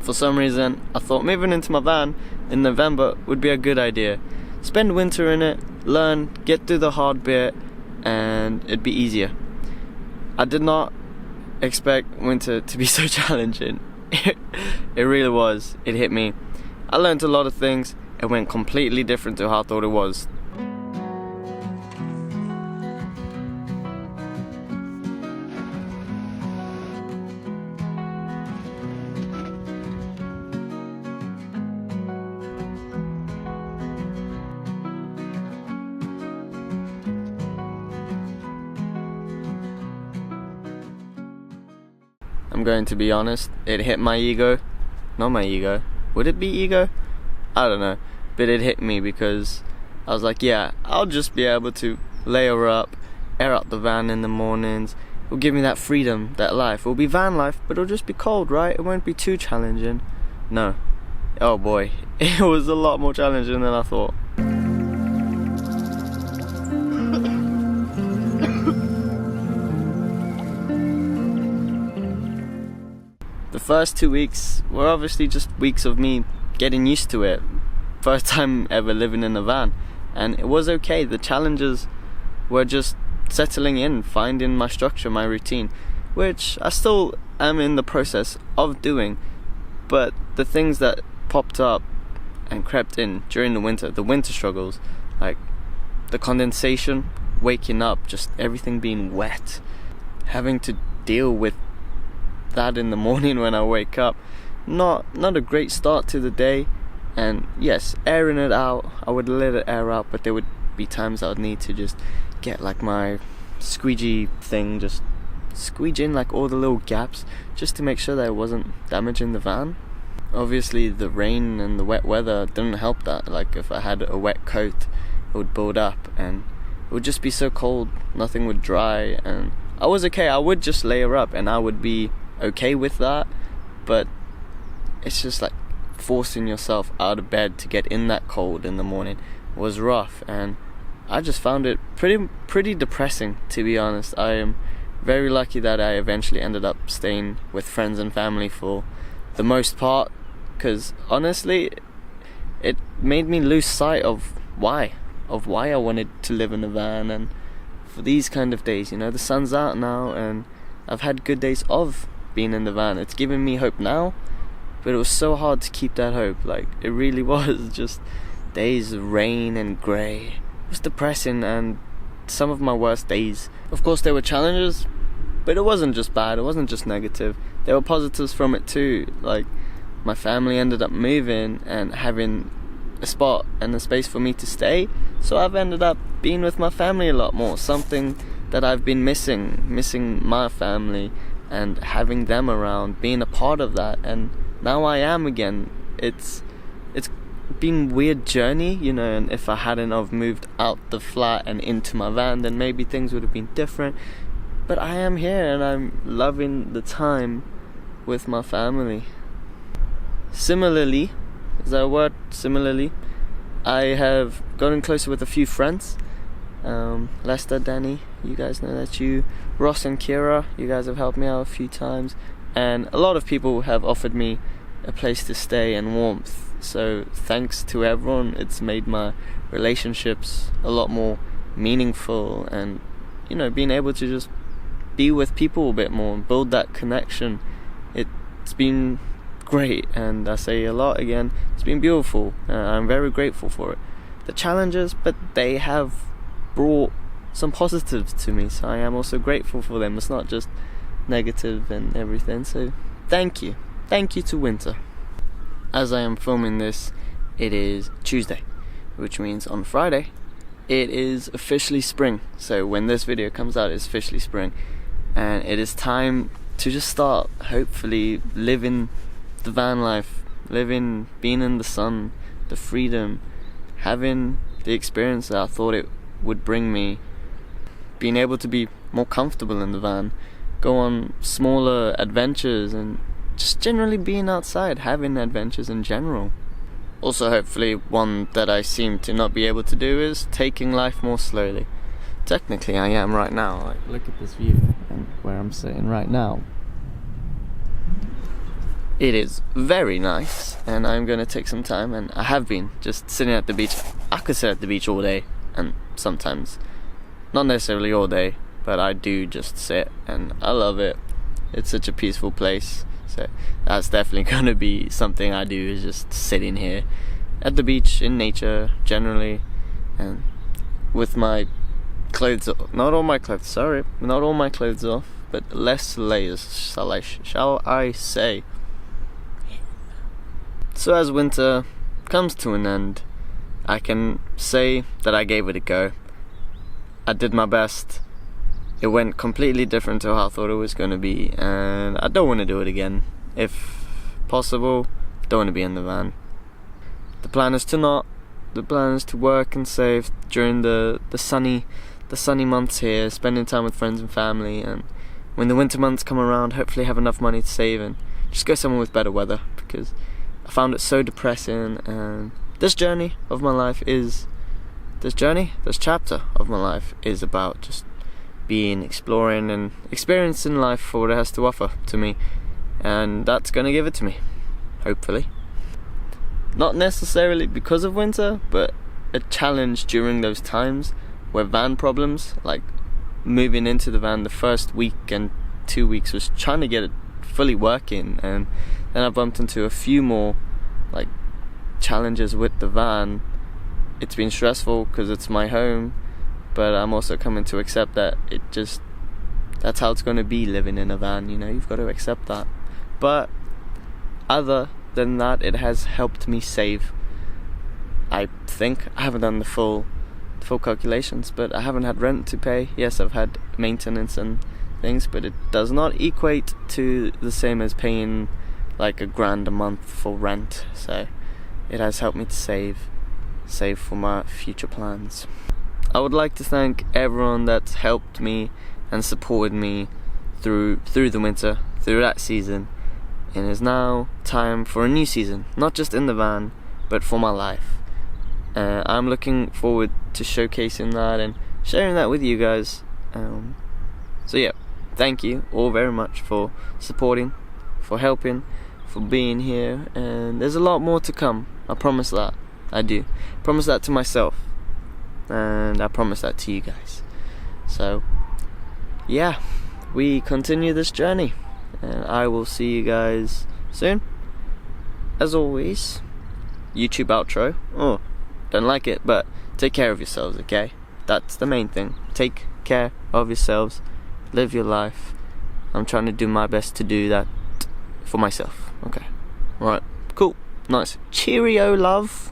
For some reason, I thought moving into my van in November would be a good idea. Spend winter in it, learn, get through the hard bit, and it'd be easier. I did not expect winter to be so challenging. It really was. It hit me. I learned a lot of things. It went completely different to how I thought it was. I'm going to be honest, it hit my ego. Not my ego. Would it be ego? I don't know. But it hit me because I was like, yeah, I'll just be able to layer up, air out the van in the mornings. It'll give me that freedom, that life. It'll be van life, but it'll just be cold, right? It won't be too challenging. No. Oh boy. It was a lot more challenging than I thought. The first 2 weeks were obviously just weeks of me getting used to it. First time ever living in a van, and it was okay. The challenges were just settling in, finding my structure, my routine, which I still am in the process of doing. But the things that popped up and crept in during the winter struggles, like the condensation, waking up, just everything being wet, having to deal with that in the morning when I wake up, not a great start to the day. And yes, airing it out, I would let it air out, but there would be times I would need to just get like my squeegee thing, just squeege in like all the little gaps, just to make sure that it wasn't damaging the van. Obviously the rain and the wet weather didn't help that. Like if I had a wet coat, it would build up and it would just be so cold, nothing would dry. And I was okay, I would just layer up and I would be okay with that, but it's just like forcing yourself out of bed to get in that cold in the morning was rough, and I just found it pretty depressing, to be honest. I am very lucky that I eventually ended up staying with friends and family for the most part, because honestly it made me lose sight of why I wanted to live in a van. And for these kind of days, you know, the sun's out now and I've had good days of being in the van. It's given me hope now, but it was so hard to keep that hope. Like it really was just days of rain and grey. It was depressing and some of my worst days. Of course there were challenges, but it wasn't just bad, it wasn't just negative. There were positives from it too. Like my family ended up moving and having a spot and a space for me to stay, so I've ended up being with my family a lot more, something that I've been missing my family and having them around, being a part of that, and now I am again. It's been a weird journey, you know, and if I hadn't have moved out the flat and into my van, then maybe things would have been different. But I am here and I'm loving the time with my family. Similarly, is that a word? Similarly, I have gotten closer with a few friends. Lester, Danny, you guys know that. You, Ross and Kira, you guys have helped me out a few times, and a lot of people have offered me a place to stay and warmth. So thanks to everyone, it's made my relationships a lot more meaningful, and you know, being able to just be with people a bit more and build that connection, it's been great. And I say a lot again, it's been beautiful. I'm very grateful for it. The challenges, but they have brought some positives to me, so I am also grateful for them. It's not just negative and everything. So thank you to winter. As I am filming this, it is Tuesday, which means on Friday it is officially spring. So when this video comes out, it's officially spring, and it is time to just start hopefully living the van life, being in the sun, the freedom, having the experience that I thought it would bring me, being able to be more comfortable in the van, go on smaller adventures, and just generally being outside, having adventures in general. Also, hopefully one that I seem to not be able to do is taking life more slowly. Technically I am right now. Like, look at this view and where I'm sitting right now. It is very nice, and I'm gonna take some time, and I have been just sitting at the beach. I could sit at the beach all day, and sometimes, not necessarily all day, but I do just sit, and I love it. It's such a peaceful place, so that's definitely gonna be something I do, is just sitting here at the beach in nature generally, and with my clothes, not all my clothes off, but less layers, shall I say. So as winter comes to an end, I can say that I gave it a go. I did my best. It went completely different to how I thought it was going to be, and I don't want to do it again. If possible, don't want to be in the van. The plan is to work and save during the sunny months here, spending time with friends and family, and when the winter months come around, hopefully have enough money to save and just go somewhere with better weather, because I found it so depressing. And this chapter of my life is about just exploring and experiencing life for what it has to offer to me, and that's gonna give it to me, hopefully. Not necessarily because of winter, but a challenge during those times where van problems, like moving into the van the first week and 2 weeks, was trying to get it fully working, and then I bumped into a few more like challenges with the van. It's been stressful because it's my home, but I'm also coming to accept that that's how it's going to be living in a van, you've got to accept that. But other than that, it has helped me save. I think I haven't done the full calculations, but I haven't had rent to pay. Yes, I've had maintenance and things, but it does not equate to the same as paying like $1,000 a month for rent. So it has helped me to save for my future plans. I would like to thank everyone that's helped me and supported me through the winter, through that season. And it's now time for a new season, not just in the van, but for my life. I'm looking forward to showcasing that and sharing that with you guys. So yeah, thank you all very much for supporting, for helping, for being here, and there's a lot more to come. I promise that. I do. I promise that to myself, and I promise that to you guys. So yeah, we continue this journey, and I will see you guys soon. As always, YouTube outro. Oh, don't like it, but take care of yourselves, okay? That's the main thing. Take care of yourselves. Live your life. I'm trying to do my best to do that for myself. Okay. Alright. Cool. Nice. Cheerio, love.